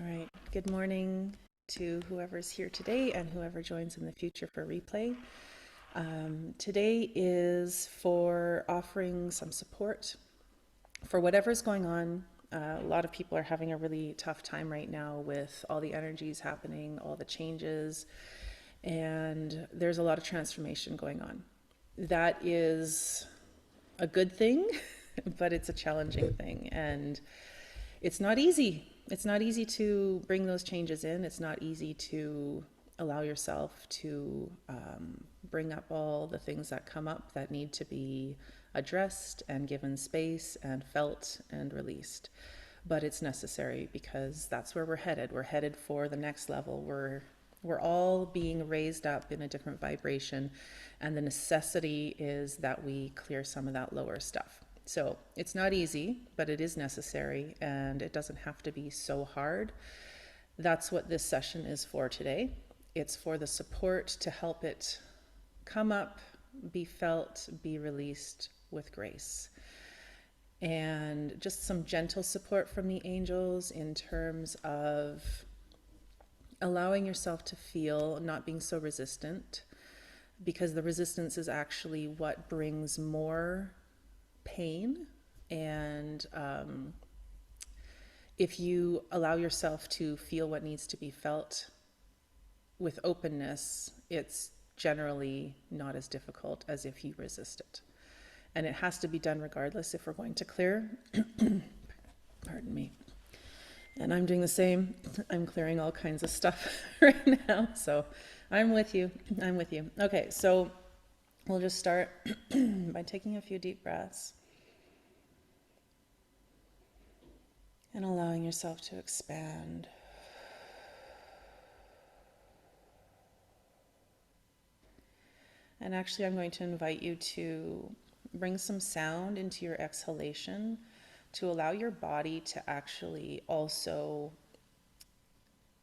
right. Good morning to whoever's here today and whoever joins in the future for replay. Today is for offering some support for whatever's going on. A lot of people are having a really tough time right now with all the energies happening, all the changes, and there's a lot of transformation going on. That is a good thing, but it's a challenging thing. And it's not easy. It's not easy to bring those changes in. It's not easy to allow yourself to bring up all the things that come up that need to be addressed and given space and felt and released. But it's necessary because that's where we're headed. We're headed for the next level. We're all being raised up in a different vibration, and the necessity is that we clear some of that lower stuff. So it's not easy, but it is necessary, and it doesn't have to be so hard. That's what this session is for today. It's for the support to help it come up, be felt, be released with grace. And just some gentle support from the angels in terms of allowing yourself to feel, not being so resistant, because the resistance is actually what brings more pain. And if you allow yourself to feel what needs to be felt with openness, it's generally not as difficult as if you resist it. And it has to be done regardless if we're going to clear. Pardon me. And I'm doing the same. I'm clearing all kinds of stuff right now. So I'm with you. I'm with you. Okay, so we'll just start by taking a few deep breaths and allowing yourself to expand. And actually, I'm going to invite you to bring some sound into your exhalation to allow your body to actually also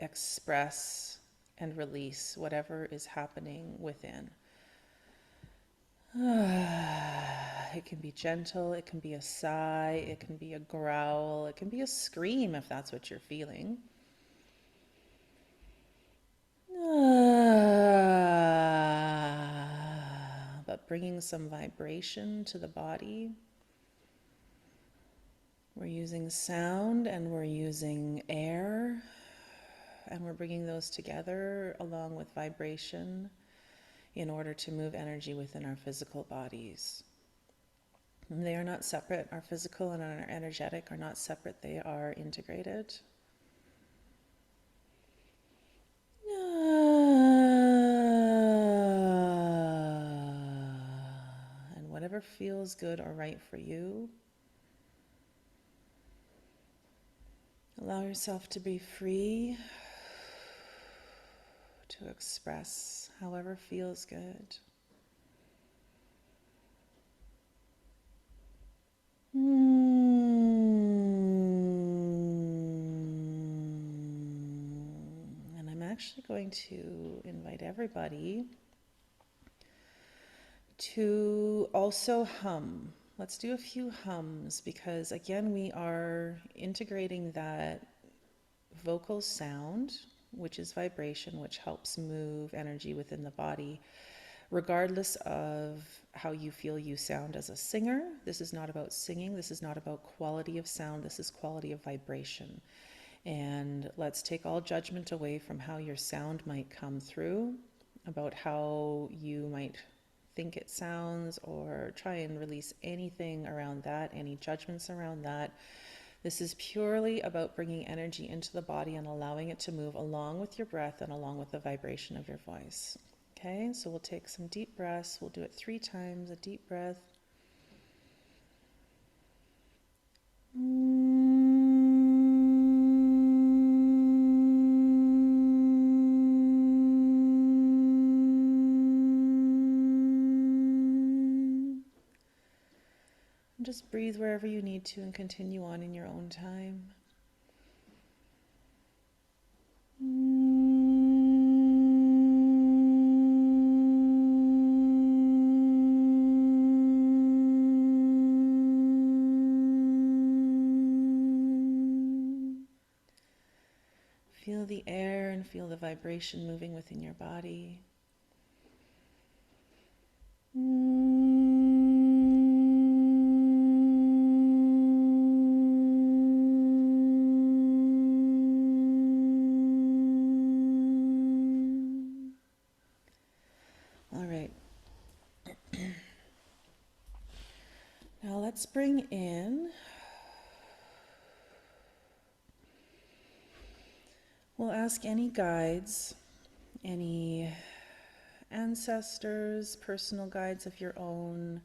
express and release whatever is happening within. It can be gentle, it can be a sigh, it can be a growl, it can be a scream if that's what you're feeling. But bringing some vibration to the body. We're using sound and we're using air, and we're bringing those together along with vibration in order to move energy within our physical bodies. And they are not separate. Our physical and our energetic are not separate. They are integrated. And whatever feels good or right for you, allow yourself to be free to express however feels good. And I'm actually going to invite everybody to also hum. Let's do a few hums because, again, we are integrating that vocal sound, which is vibration, which helps move energy within the body, regardless of how you feel you sound as a singer. This is not about singing. This is not about quality of sound. This is quality of vibration. And let's take all judgment away from how your sound might come through, about how you might think it sounds, or try and release anything around that, any judgments around that. This is purely about bringing energy into the body and allowing it to move along with your breath and along with the vibration of your voice. Okay, so we'll take some deep breaths. We'll do it 3 times. A deep breath. Just breathe wherever you need to and continue on in your own time. Feel the air and feel the vibration moving within your body. All right. Now let's bring in, we'll ask any guides, any ancestors, personal guides of your own.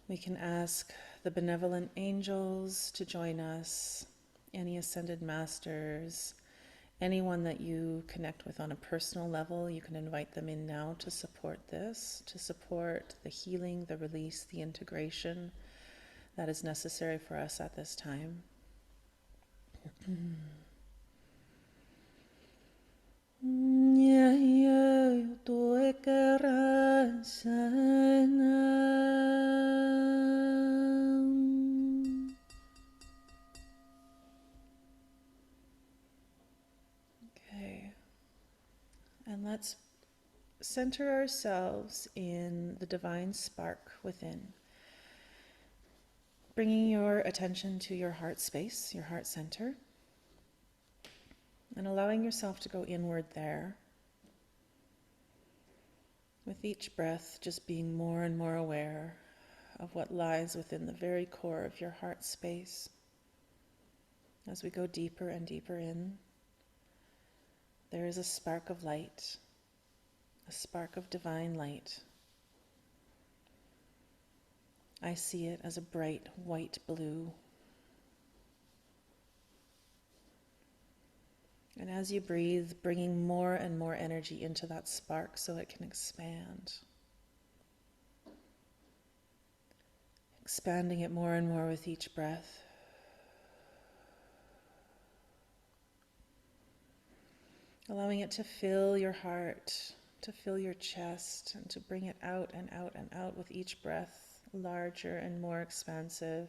We can ask the benevolent angels to join us, any ascended masters, anyone that you connect with on a personal level. You can invite them in now to support this, to support the healing, the release, the integration that is necessary for us at this time. Okay, and let's center ourselves in the divine spark within. Bringing your attention to your heart space, your heart center, and allowing yourself to go inward there. With each breath, just being more and more aware of what lies within the very core of your heart space. As we go deeper and deeper in, there is a spark of light, a spark of divine light. I see it as a bright white blue. And as you breathe, bringing more and more energy into that spark so it can expand. Expanding it more and more with each breath. Allowing it to fill your heart, to fill your chest, and to bring it out and out and out with each breath, larger and more expansive,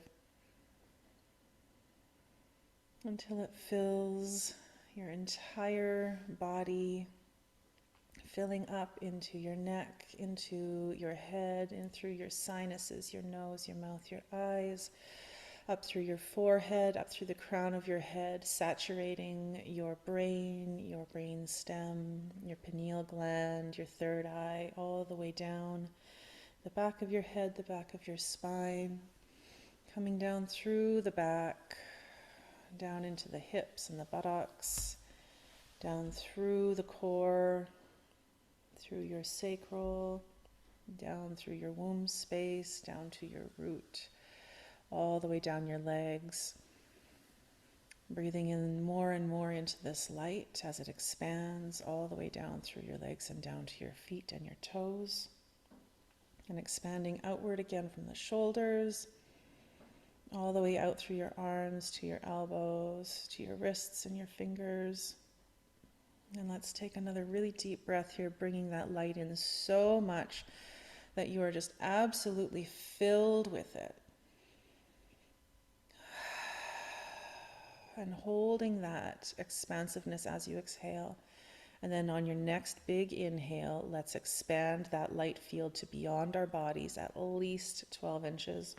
until it fills your entire body, filling up into your neck, into your head, and through your sinuses, your nose, your mouth, your eyes, up through your forehead, up through the crown of your head, saturating your brain stem, your pineal gland, your third eye, all the way down the back of your head, the back of your spine, coming down through the back, down into the hips and the buttocks, down through the core, through your sacral, down through your womb space, down to your root, all the way down your legs. Breathing in more and more into this light as it expands all the way down through your legs and down to your feet and your toes. And expanding outward again from the shoulders, all the way out through your arms, to your elbows, to your wrists and your fingers. And let's take another really deep breath here, bringing that light in so much that you are just absolutely filled with it. And holding that expansiveness as you exhale. And then on your next big inhale, let's expand that light field to beyond our bodies at least 12 inches.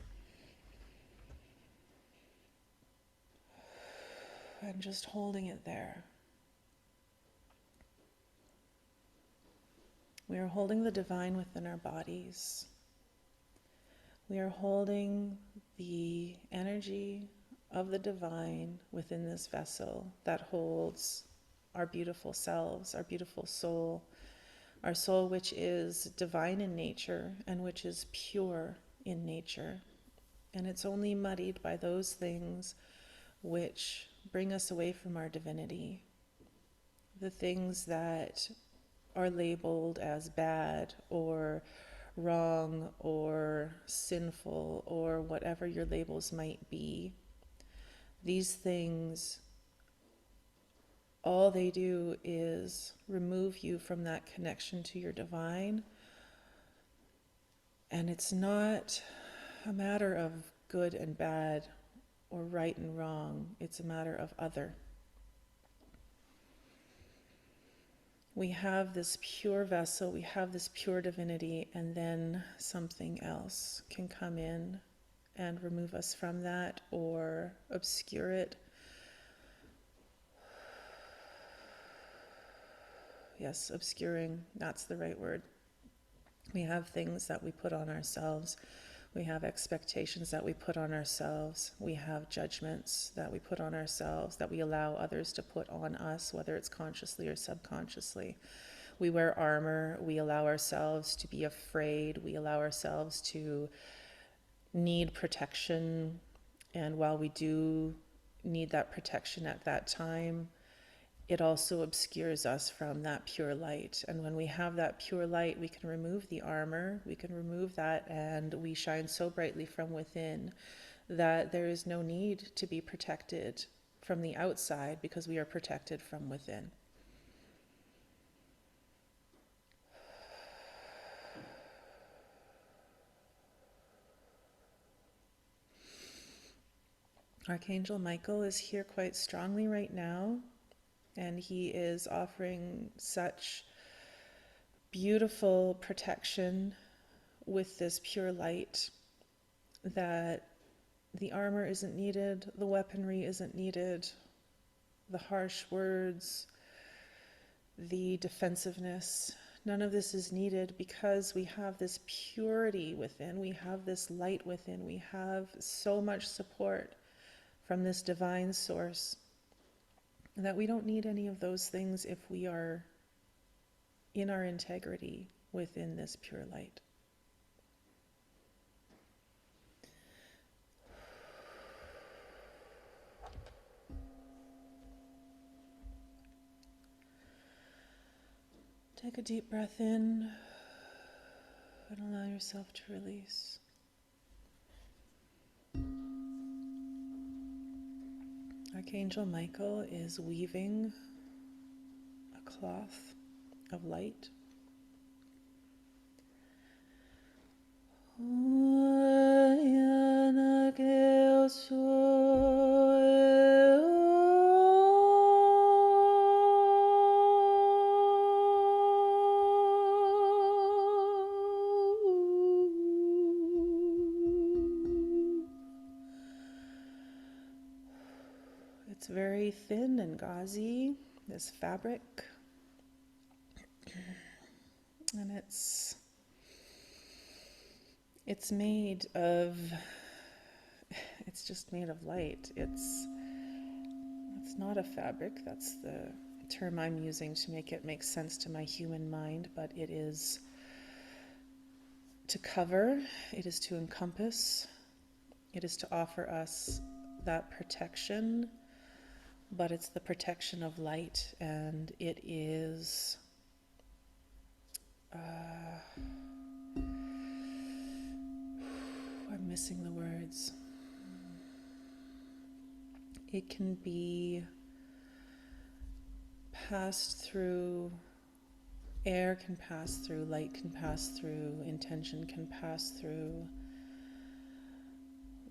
And just holding it there. We are holding the divine within our bodies. We are holding the energy of the divine within this vessel that holds our beautiful selves, our beautiful soul, our soul which is divine in nature and which is pure in nature. And it's only muddied by those things which bring us away from our divinity. The things that are labeled as bad or wrong or sinful or whatever your labels might be. These things, all they do is remove you from that connection to your divine. And it's not a matter of good and bad or right and wrong. It's a matter of other. we have this pure vessel, we have this pure divinity, and then something else can come in and remove us from that or obscure it. Yes, obscuring, that's the right word. We have things that we put on ourselves. We have expectations that we put on ourselves. We have judgments that we put on ourselves, that we allow others to put on us, whether it's consciously or subconsciously. We wear armor. We allow ourselves to be afraid. We allow ourselves to need protection. And while we do need that protection at that time, it also obscures us from that pure light. And when we have that pure light, we can remove the armor, we can remove that, and we shine so brightly from within that there is no need to be protected from the outside, because we are protected from within. Archangel Michael is here quite strongly right now, and he is offering such beautiful protection with this pure light that the armor isn't needed, the weaponry isn't needed, the harsh words, the defensiveness, none of this is needed, because we have this purity within, we have this light within, we have so much support from this divine source that we don't need any of those things if we are in our integrity within this pure light. Take a deep breath in and allow yourself to release. Archangel Michael is weaving a cloth of light. It's very thin and gauzy, this fabric, and it's made of, it's just made of light. It's not a fabric, that's the term I'm using to make it make sense to my human mind, but it is to cover, it is to encompass, it is to offer us that protection, but it's the protection of light, and it is I'm missing the words. It can be passed through, air can pass through, light can pass through, intention can pass through,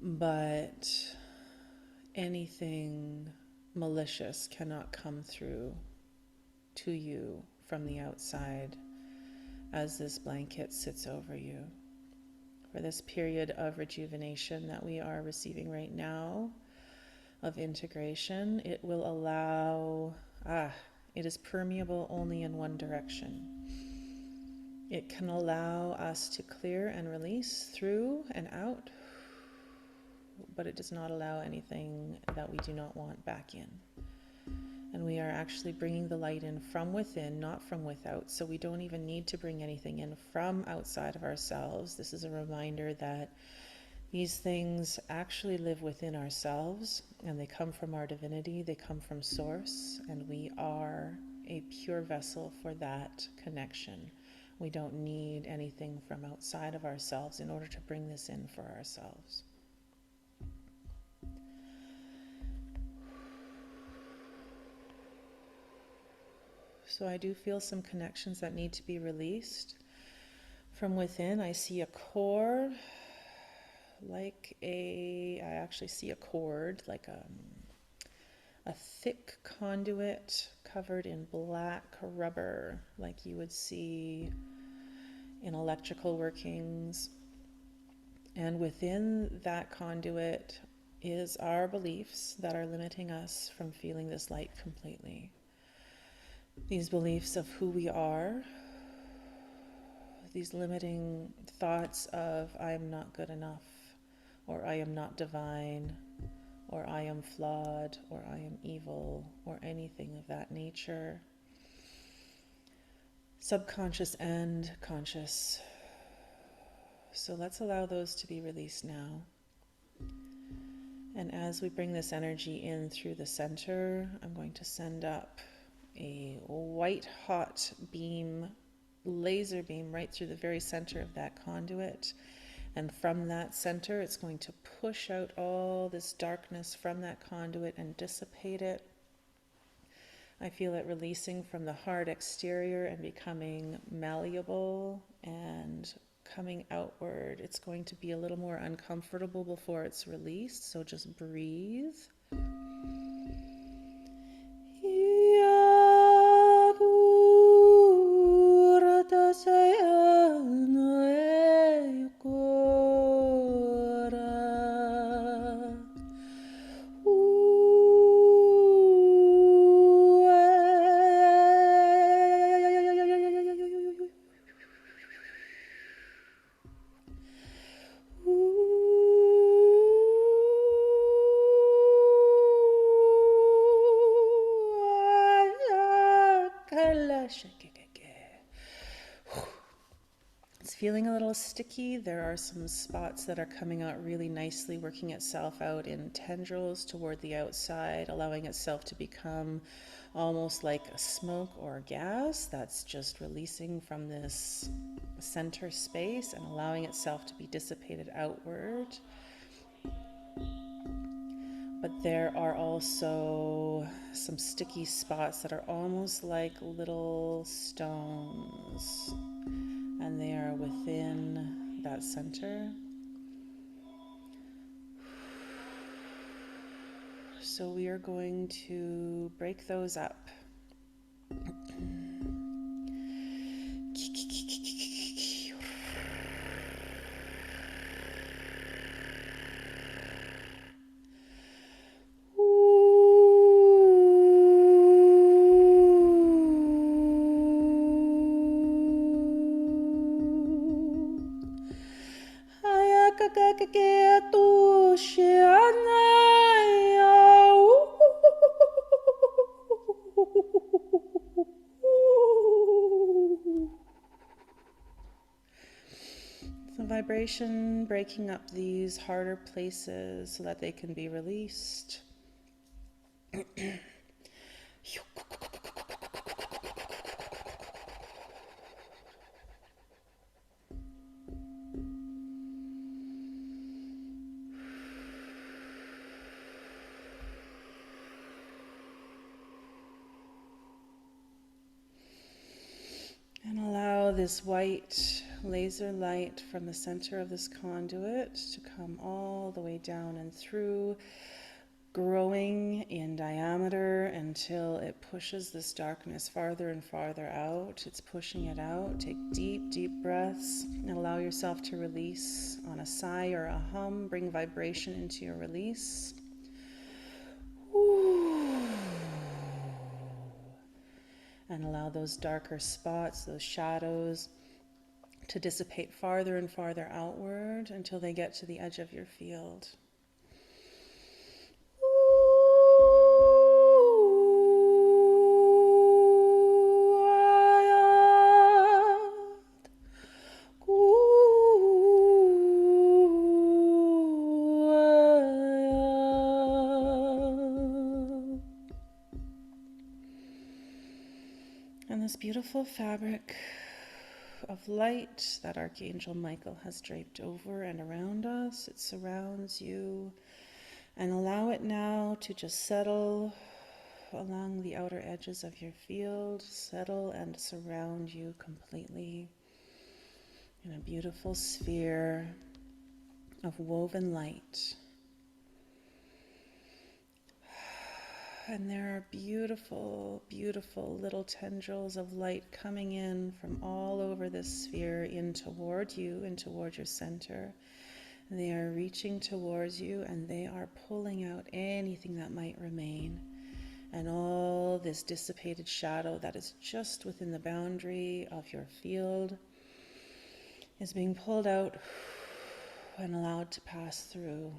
but anything malicious cannot come through to you from the outside as this blanket sits over you. For this period of rejuvenation that we are receiving right now, of integration, it will allow, it is permeable only in one direction. It can allow us to clear and release through and out, but it does not allow anything that we do not want back in. And we are actually bringing the light in from within, not from without. So we don't even need to bring anything in from outside of ourselves. This is a reminder that these things actually live within ourselves, and they come from our divinity, they come from Source, and we are a pure vessel for that connection. We don't need anything from outside of ourselves in order to bring this in for ourselves. So I do feel some connections that need to be released. From within, I see a core, I actually see a cord, like a thick conduit covered in black rubber, like you would see in electrical workings. And within that conduit is our beliefs that are limiting us from feeling this light completely. These beliefs of who we are, these limiting thoughts of I am not good enough, or I am not divine, or I am flawed, or I am evil, or anything of that nature. Subconscious and conscious. So let's allow those to be released now. And as we bring this energy in through the center, I'm going to send up a white hot beam, laser beam, right through the very center of that conduit. And from that center, it's going to push out all this darkness from that conduit and dissipate it. I feel it releasing from the hard exterior and becoming malleable and coming outward. It's going to be a little more uncomfortable before it's released, so just breathe. It's feeling a little sticky. There are some spots that are coming out really nicely, working itself out in tendrils toward the outside, allowing itself to become almost like a smoke or gas that's just releasing from this center space and allowing itself to be dissipated outward. But there are also some sticky spots that are almost like little stones, and they are within that center. So we are going to break those up. The vibration breaking up these harder places so that they can be released. And allow this white laser light from the center of this conduit to come all the way down and through, growing in diameter until it pushes this darkness farther and farther out. It's pushing it out. Take deep, deep breaths and allow yourself to release on a sigh or a hum. Bring vibration into your release. And allow those darker spots, those shadows, to dissipate farther and farther outward until they get to the edge of your field. And this beautiful fabric of light that Archangel Michael has draped over and around us, it surrounds you, and allow it now to just settle along the outer edges of your field, settle and surround you completely in a beautiful sphere of woven light. And there are beautiful, beautiful little tendrils of light coming in from all over this sphere in toward you and toward your center. They are reaching towards you and they are pulling out anything that might remain. And all this dissipated shadow that is just within the boundary of your field is being pulled out and allowed to pass through.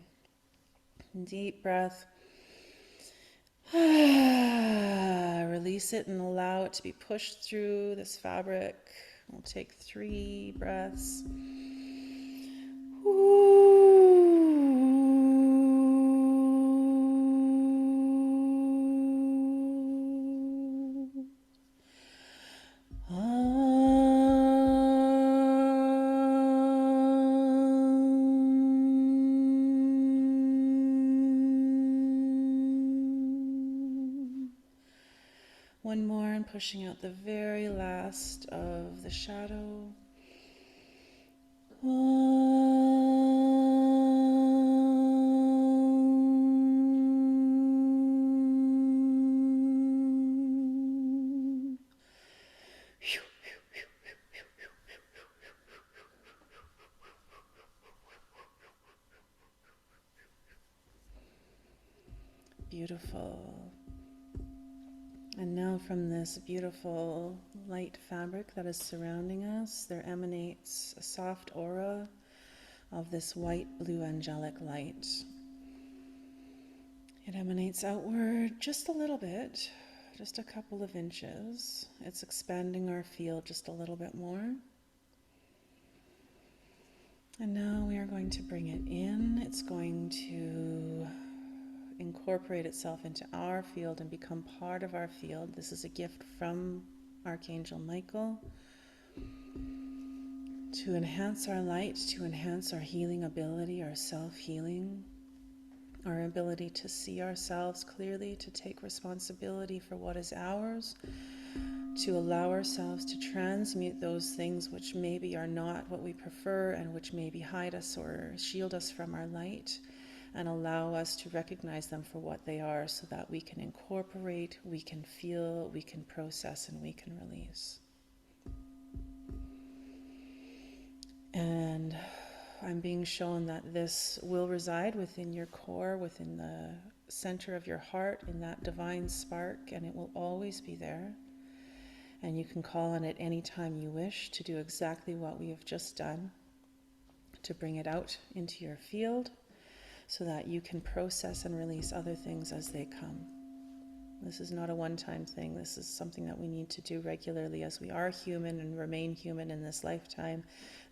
Deep breath. Release it and allow it to be pushed through this fabric. We'll take 3 breaths. One more, and pushing out the very last of the shadow. Beautiful. And now from this beautiful light fabric that is surrounding us, there emanates a soft aura of this white, blue, angelic light. It emanates outward just a little bit, just a couple of inches. It's expanding our field just a little bit more. And now we are going to bring it in. It's going to incorporate itself into our field and become part of our field. This is a gift from Archangel Michael to enhance our light, to enhance our healing ability, our self-healing, our ability to see ourselves clearly, to take responsibility for what is ours, to allow ourselves to transmute those things which maybe are not what we prefer and which maybe hide us or shield us from our light, and allow us to recognize them for what they are so that we can incorporate, we can feel, we can process, and we can release. And I'm being shown that this will reside within your core, within the center of your heart, in that divine spark, and it will always be there. And you can call on it anytime you wish to do exactly what we have just done, to bring it out into your field, so that you can process and release other things as they come. This is not a one-time thing. This is something that we need to do regularly. As we are human and remain human in this lifetime,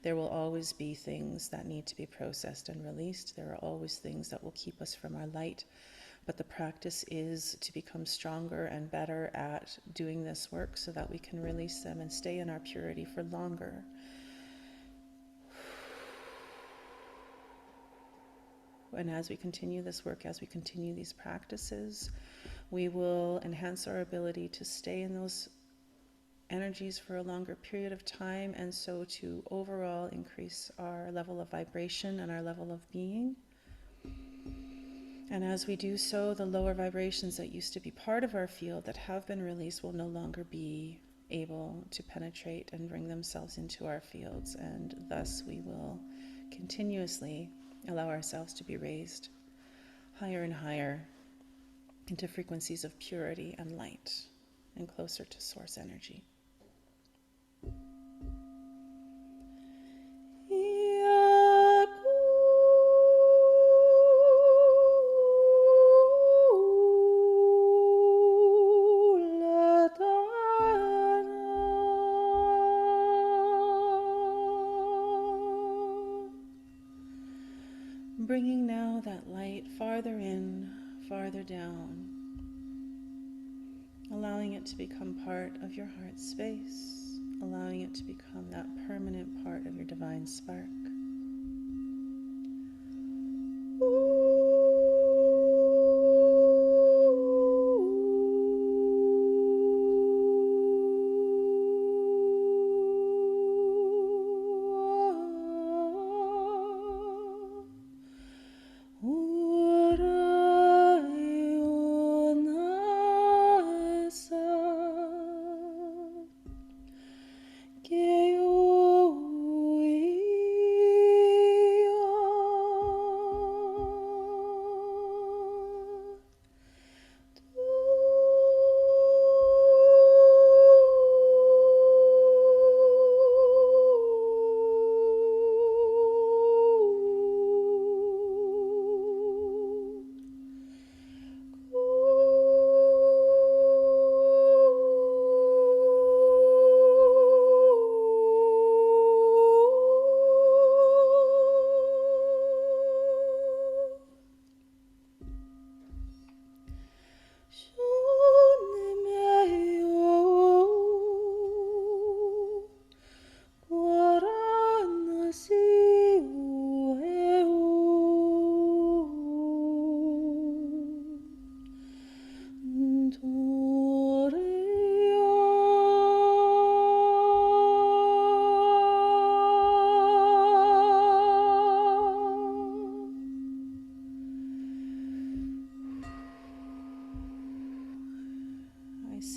there will always be things that need to be processed and released. There are always things that will keep us from our light. But the practice is to become stronger and better at doing this work so that we can release them and stay in our purity for longer. And as we continue this work, as we continue these practices, we will enhance our ability to stay in those energies for a longer period of time, and so to overall increase our level of vibration and our level of being. And as we do so, the lower vibrations that used to be part of our field that have been released will no longer be able to penetrate and bring themselves into our fields, and thus we will continuously allow ourselves to be raised higher and higher into frequencies of purity and light and closer to source energy. Bringing now that light farther in, farther down, allowing it to become part of your heart space, allowing it to become that permanent part of your divine spark.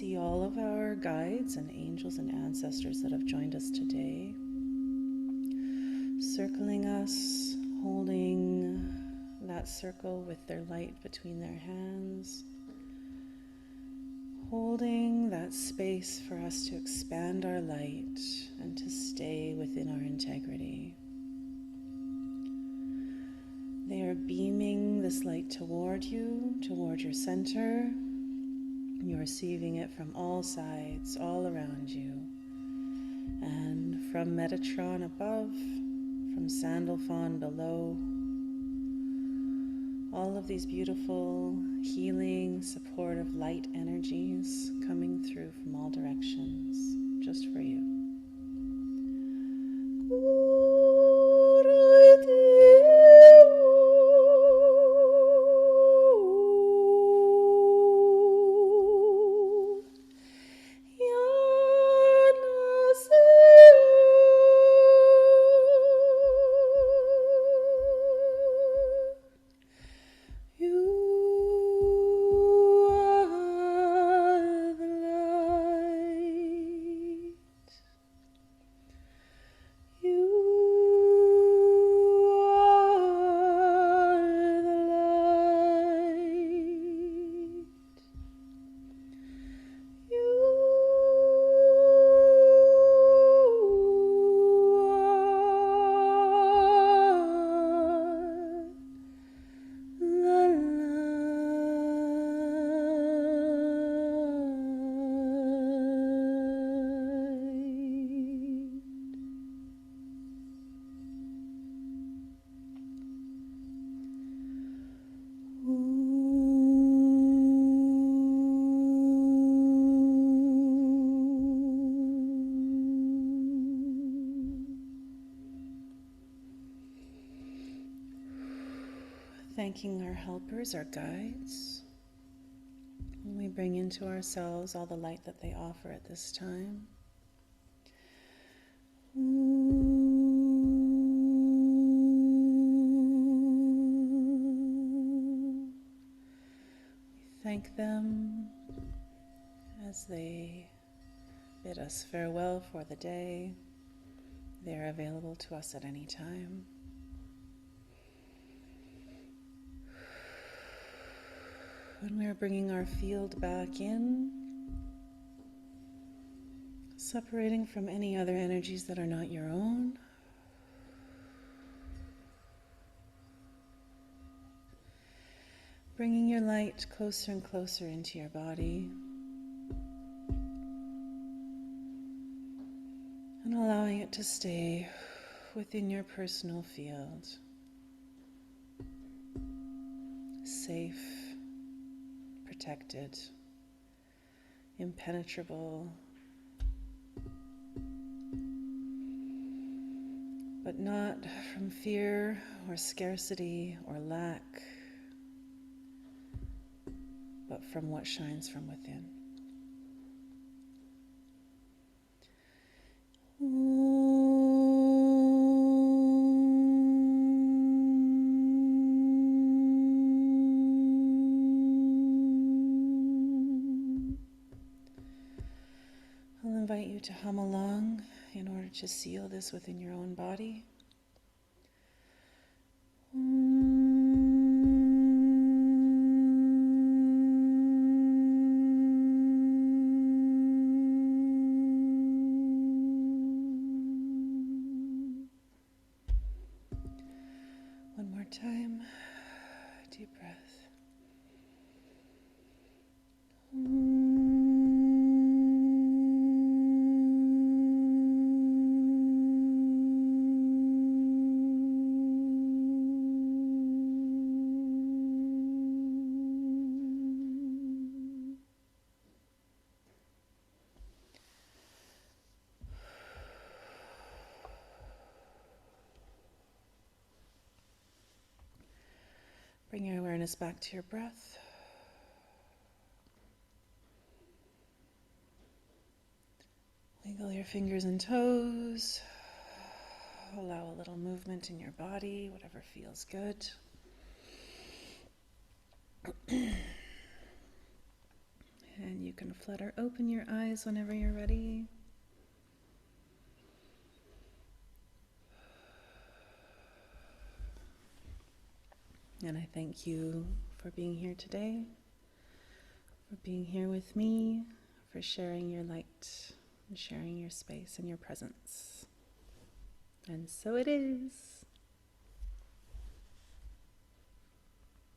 see all of our guides and angels and ancestors that have joined us today, circling us, holding that circle with their light between their hands, holding that space for us to expand our light and to stay within our integrity. They are beaming this light toward you, toward your center. You're receiving it from all sides, all around you. And from Metatron above, from Sandalphon below, all of these beautiful, healing, supportive light energies coming through from all directions, just for you. Thanking our helpers, our guides. We bring into ourselves all the light that they offer at this time. We thank them as they bid us farewell for the day. They are available to us at any time. When we're bringing our field back in, separating from any other energies that are not your own. Bringing your light closer and closer into your body. And allowing it to stay within your personal field. Safe, protected, impenetrable, but not from fear or scarcity or lack, but from what shines from within. I'll invite you to hum along in order to seal this within your own body. One more time, deep breath. Bring your awareness back to your breath. Wiggle your fingers and toes. Allow a little movement in your body, whatever feels good. And you can flutter open your eyes whenever you're ready. And I thank you for being here today, for being here with me, for sharing your light and sharing your space and your presence. And so it is.